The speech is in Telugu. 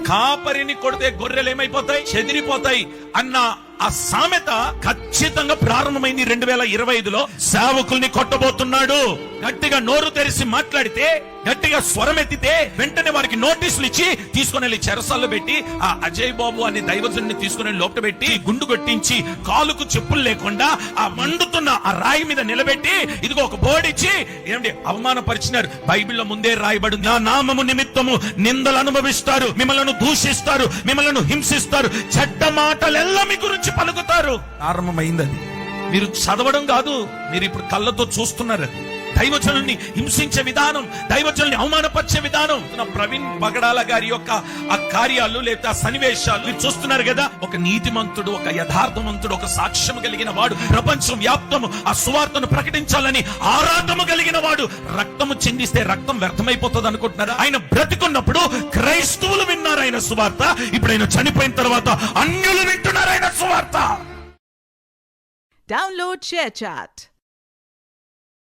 కాపరిని కొడితే గొర్రెలు ఏమైపోతాయి? చెదిరిపోతాయి అన్న ఆ సామెత ఖచ్చితంగా ప్రారంభమైంది 2025లో. సేవకుల్ని కొట్టబోతున్నాడు. గట్టిగా నోరు తెరిచి మాట్లాడితే, గట్టిగా స్వరం ఎత్తితే వెంటనే వారికి నోటీసులు ఇచ్చి తీసుకుని వెళ్ళి చెరసాల్లో పెట్టి, ఆ అజయ్ బాబు అనే దైవజనుని తీసుకుని లోపల పెట్టి గుండు కొట్టించి కాలుకు చెప్పులు లేకుండా ఆ మండుతున్న ఆ రాయి మీద నిలబెట్టి ఇదిగో ఒక బోర్డు ఇచ్చి ఏమిటి అవమానపరిచినారు. బైబిల్లో ముందే రాయబడింది, నా నామము నిమిత్తము నిందలు అనుభవిస్తారు, మిమ్మల్ని దూషిస్తారు, మిమ్మల్ని హింసిస్తారు, చెడ్డ మాటలెల్లా మీ గురించి పలుకుతారు. ప్రారంభమైంది అది. మీరు చదవడం కాదు, మీరు ఇప్పుడు కళ్ళతో చూస్తున్నారు. దైవజనుల్ని హింసించే విధానం, దైవజనుల్ని అవమానపరిచే విధానం. ప్రవీణ్ పగడాల గారి యొక్క ఆ కార్యాలు లేదా సన్నివేశాలు మీరు చూస్తున్నారు కదా. ఒక నీతిమంతుడు, ఒక యథార్థవంతుడు, ఒక సాక్ష్యం కలిగిన వాడు, ప్రపంచం వ్యాప్తము ఆ సువార్తను ప్రకటించాలని ఆరాటము కలిగిన వాడు రక్తము చెందిస్తే రక్తం వ్యర్థమైపోతుంది అనుకుంటున్నారా? ఆయన బ్రతికున్నప్పుడు క్రైస్తవులు విన్నారు ఆయన సువార్త. ఇప్పుడు ఆయన చనిపోయిన తర్వాత అన్యులు వింటున్నారు ఆయన సువార్త. Download ShareChat.